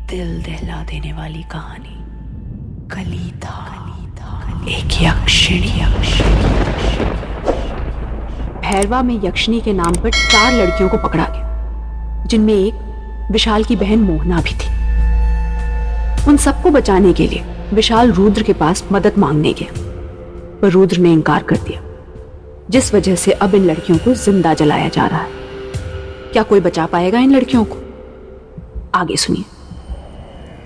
दिल दहला देने वाली कहानी। कली था एक यक्षिणी। भैरवा में यक्षिणी के नाम पर 4 लड़कियों को पकड़ा गया, जिनमें एक विशाल की बहन मोहना भी थी। उन सबको बचाने के लिए विशाल रुद्र के पास मदद मांगने गया, पर रुद्र ने इनकार कर दिया, जिस वजह से अब इन लड़कियों को जिंदा जलाया जा रहा है। क्या कोई बचा पाएगा इन लड़कियों को? आगे सुनिए।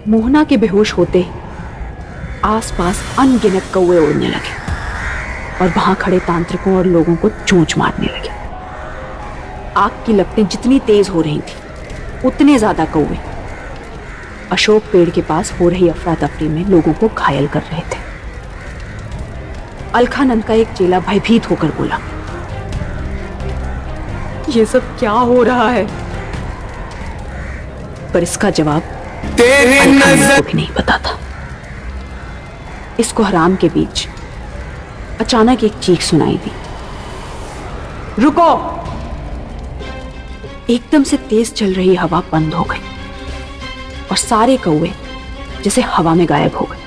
मोहना के बेहोश होते ही आसपास अनगिनत कौवे उड़ने लगे और वहां खड़े तांत्रिकों और लोगों को चोंच मारने लगे। आग की लपटें जितनी तेज हो रही थी, उतने ज्यादा कौवे अशोक पेड़ के पास हो रही अफरा तफरी में लोगों को घायल कर रहे थे। अलखानंद का एक चेला भयभीत होकर बोला, ये सब क्या हो रहा है? पर इसका जवाब अलखानंद को भी नहीं पता था। इस कोहराम के बीच अचानक एक चीख सुनाई दी, रुको! एकदम से तेज चल रही हवा बंद हो गई और सारे कौवे जैसे हवा में गायब हो गए।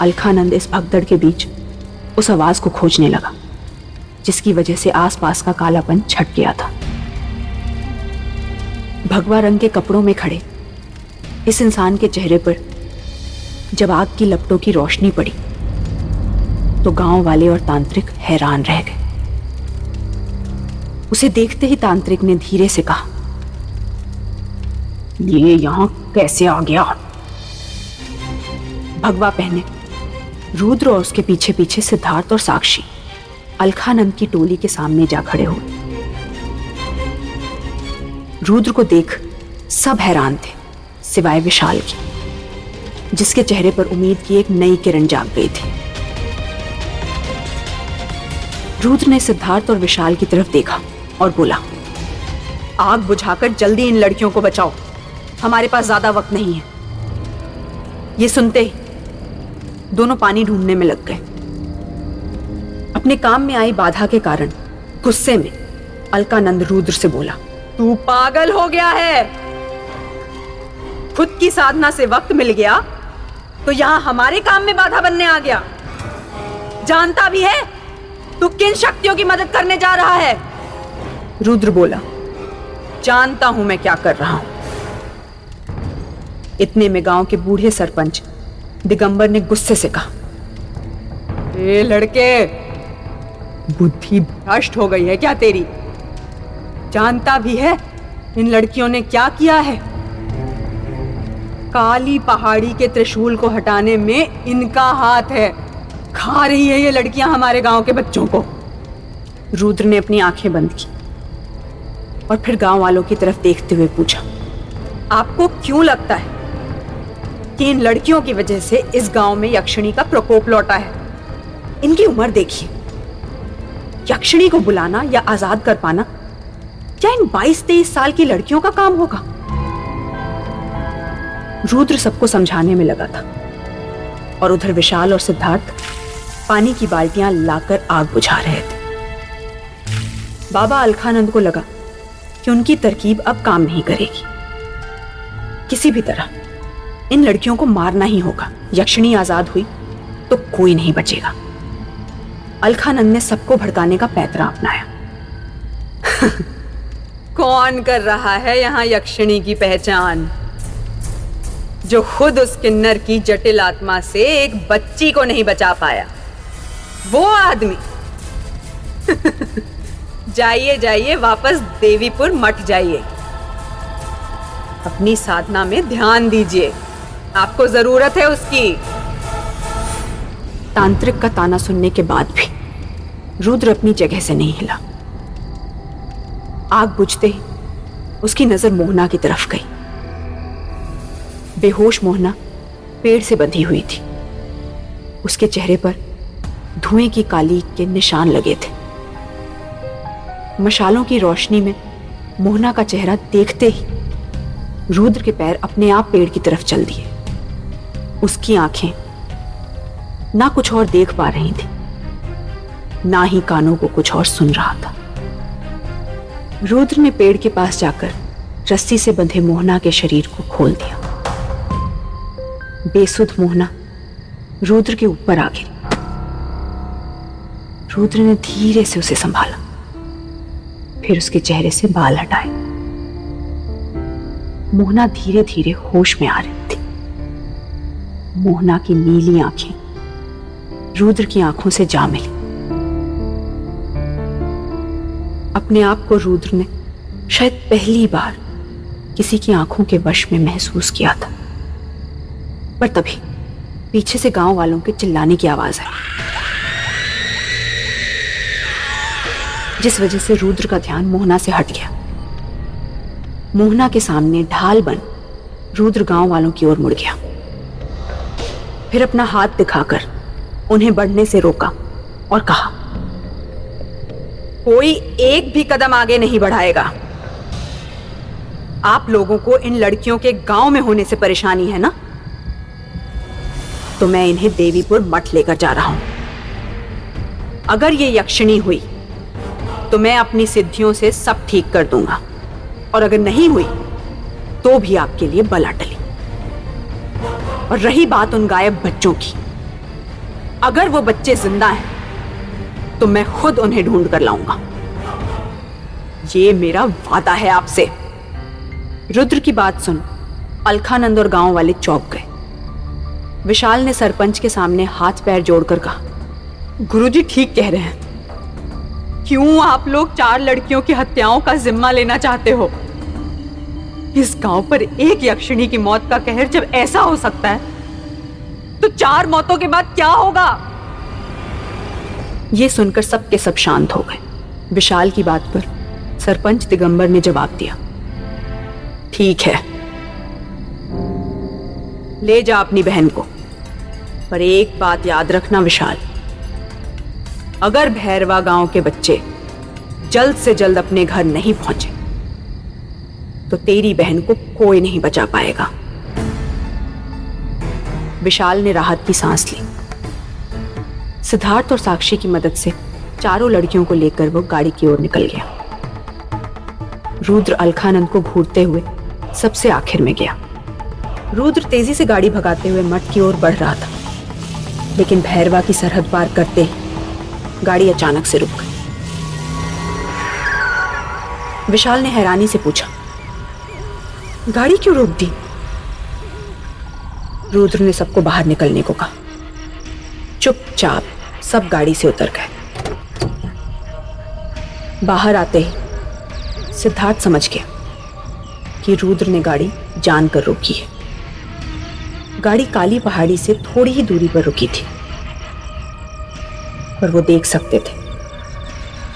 अलखानंद इस भगदड़ के बीच उस आवाज को खोजने लगा, जिसकी वजह से आसपास का कालापन छट गया था। भगवा रंग के कपड़ों में खड़े इस इंसान के चेहरे पर जब आग की लपटों की रोशनी पड़ी तो गांव वाले और तांत्रिक हैरान रह गए। उसे देखते ही तांत्रिक ने धीरे से कहा, ये यहां कैसे आ गया? भगवा पहने रुद्र और उसके पीछे पीछे सिद्धार्थ और साक्षी अलखानंद की टोली के सामने जा खड़े हुए। रुद्र को देख सब हैरान थे, सिवाय विशाल की, जिसके चेहरे पर उम्मीद की एक नई किरण जाग गई थी। रुद्र ने सिद्धार्थ और विशाल की तरफ देखा और बोला, आग बुझाकर जल्दी इन लड़कियों को बचाओ, हमारे पास ज्यादा वक्त नहीं है। ये सुनते ही दोनों पानी ढूंढने में लग गए। अपने काम में आई बाधा के कारण गुस्से में अलकानंद रुद्र से बोला, तू पागल हो गया है? खुद की साधना से वक्त मिल गया तो यहां हमारे काम में बाधा बनने आ गया। जानता भी है तू किन शक्तियों की मदद करने जा रहा है? रुद्र बोला, जानता हूं मैं क्या कर रहा हूं। इतने में गांव के बूढ़े सरपंच दिगंबर ने गुस्से से कहा, ए लड़के, बुद्धि भ्रष्ट हो गई है क्या तेरी? जानता भी है इन लड़कियों ने क्या किया है? काली पहाड़ी के त्रिशूल को हटाने में इनका हाथ है। खा रही है ये लड़कियां हमारे गांव के बच्चों को। रुद्र ने अपनी आंखें बंद की और फिर गांव वालों की तरफ देखते हुए पूछा, आपको क्यों लगता है कि इन लड़कियों की वजह से इस गांव में यक्षिणी का प्रकोप लौटा है? इनकी उम्र देखिए। यक्षिणी को बुलाना या आजाद कर पाना क्या इन 22-23 साल की लड़कियों का काम होगा? रुद्र सबको समझाने में लगा था और उधर विशाल और सिद्धार्थ पानी की बाल्टियां लाकर आग बुझा रहे थे। बाबा अलखानंद को लगा कि उनकी तरकीब अब काम नहीं करेगी। किसी भी तरह इन लड़कियों को मारना ही होगा। यक्षिणी आजाद हुई तो कोई नहीं बचेगा। अलखानंद ने सबको भड़काने का पैतरा अपनाया। कौन कर रहा है यहां यक्षिणी की पहचान? जो खुद उस किन्नर की जटिल आत्मा से एक बच्ची को नहीं बचा पाया, वो आदमी। जाइए जाइए, वापस देवीपुर मठ जाइए। अपनी साधना में ध्यान दीजिए, आपको जरूरत है उसकी। तांत्रिक का ताना सुनने के बाद भी रुद्र अपनी जगह से नहीं हिला। आग बुझते ही उसकी नजर मोहना की तरफ गई। बेहोश मोहना पेड़ से बंधी हुई थी। उसके चेहरे पर धुएं की काली के निशान लगे थे। मशालों की रोशनी में मोहना का चेहरा देखते ही रुद्र के पैर अपने आप पेड़ की तरफ चल दिए। उसकी आंखें ना कुछ और देख पा रही थी, ना ही कानों को कुछ और सुन रहा था। रुद्र ने पेड़ के पास जाकर रस्सी से बंधे मोहना के शरीर को खोल दिया बेसुध मोहना रुद्र के ऊपर आ गिरी। रुद्र ने धीरे से उसे संभाला, फिर उसके चेहरे से बाल हटाए। मोहना धीरे धीरे होश में आ रही थी। मोहना की नीली आंखें रुद्र की आंखों से जा मिली। अपने आप को रुद्र ने शायद पहली बार किसी की आंखों के वश में महसूस किया था। पर तभी पीछे से गांव वालों के चिल्लाने की आवाज आई, जिस वजह से रुद्र का ध्यान मोहना से हट गया। मोहना के सामने ढाल बन रुद्र गांव वालों की ओर मुड़ गया, फिर अपना हाथ दिखाकर उन्हें बढ़ने से रोका और कहा, कोई एक भी कदम आगे नहीं बढ़ाएगा। आप लोगों को इन लड़कियों के गांव में होने से परेशानी है ना, तो मैं इन्हें देवीपुर मठ लेकर जा रहा हूं। अगर ये यक्षिणी हुई तो मैं अपनी सिद्धियों से सब ठीक कर दूंगा, और अगर नहीं हुई तो भी आपके लिए बला टली। और रही बात उन गायब बच्चों की, अगर वो बच्चे जिंदा हैं तो मैं खुद उन्हें ढूंढ कर लाऊंगा। ये मेरा वादा है आपसे। रुद्र की बात सुन अलखानंद और गांव वाले चौंक गए। विशाल ने सरपंच के सामने हाथ पैर जोड़कर कहा, गुरुजी ठीक कह रहे हैं। क्यों आप लोग 4 लड़कियों की हत्याओं का जिम्मा लेना चाहते हो? इस गांव पर एक यक्षिणी की मौत का कहर जब ऐसा हो सकता है, तो 4 मौतों के बाद क्या होगा? यह सुनकर सब के सब शांत हो गए। विशाल की बात पर सरपंच दिगंबर ने जवाब दिया, ठीक है, ले जा अपनी बहन को। पर एक बात याद रखना विशाल, अगर भैरवा गांव के बच्चे जल्द से जल्द अपने घर नहीं पहुंचे तो तेरी बहन को कोई नहीं बचा पाएगा। विशाल ने राहत की सांस ली। सिद्धार्थ और साक्षी की मदद से चारों लड़कियों को लेकर वो गाड़ी की ओर निकल गया। रुद्र अलखानंद को घूरते हुए सबसे आखिर में गया। रुद्र तेजी से गाड़ी भगाते हुए मठ की ओर बढ़ रहा था, लेकिन भैरवा की सरहद पार करते ही गाड़ी अचानक से रुक गई। विशाल ने हैरानी से पूछा, गाड़ी क्यों रोक दी? रुद्र ने सबको बाहर निकलने को कहा। चुपचाप सब गाड़ी से उतर गए। बाहर आते ही सिद्धार्थ समझ गया कि रुद्र ने गाड़ी जानकर रोकी है। गाड़ी काली पहाड़ी से थोड़ी ही दूरी पर रुकी थी, पर वो देख सकते थे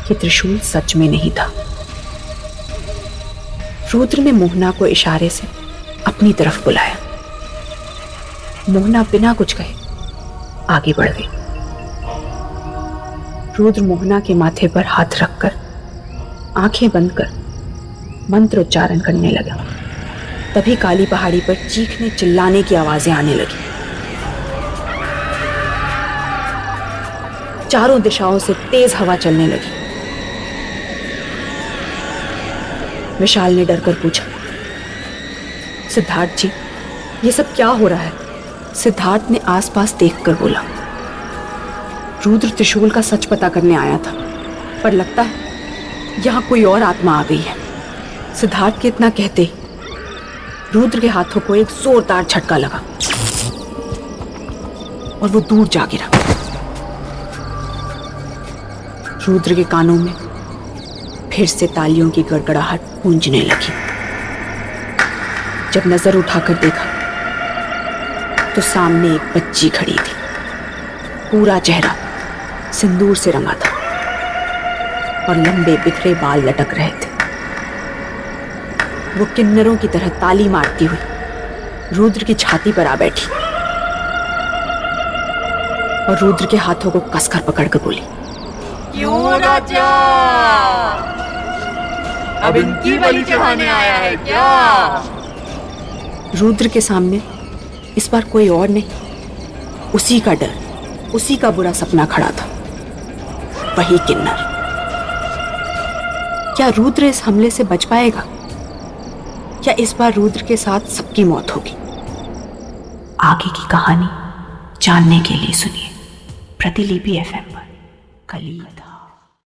कि त्रिशूल सच में नहीं था। रुद्र ने मोहना को इशारे से अपनी तरफ बुलाया। मोहना बिना कुछ कहे आगे बढ़ गई। रुद्र मोहना के माथे पर हाथ रखकर आंखें बंद कर मंत्र उच्चारण करने लगा। तभी काली पहाड़ी पर चीखने चिल्लाने की आवाजें आने लगी। चारों दिशाओं से तेज हवा चलने लगी। विशाल ने डरकर पूछा, सिद्धार्थ जी, ये सब क्या हो रहा है? सिद्धार्थ ने आसपास देखकर बोला, रुद्र त्रिशूल का सच पता करने आया था, पर लगता है यहां कोई और आत्मा आ गई है। सिद्धार्थ के इतना कहते ही रुद्र के हाथों को एक जोरदार झटका लगा और वो दूर जा गिरा। रुद्र के कानों में फिर से तालियों की गड़गड़ाहट गूंजने लगी। जब नजर उठाकर देखा तो सामने एक बच्ची खड़ी थी। पूरा चेहरा सिंदूर से रंगा था और लंबे बिखरे बाल लटक रहे थे। वो किन्नरों की तरह ताली मारती हुई रुद्र की छाती पर आ बैठी और रुद्र के हाथों को कसकर पकड़कर बोली, क्यों राजा, अब इनकी बलि चढ़ाने आया है क्या? रुद्र के सामने इस बार कोई और नहीं, उसी का डर, उसी का बुरा सपना खड़ा था, वही किन्नर। क्या रुद्र इस हमले से बच पाएगा? क्या इस बार रुद्र के साथ सबकी मौत होगी? आगे की कहानी जानने के लिए सुनिए प्रतिलिपि FM पर कलीथा।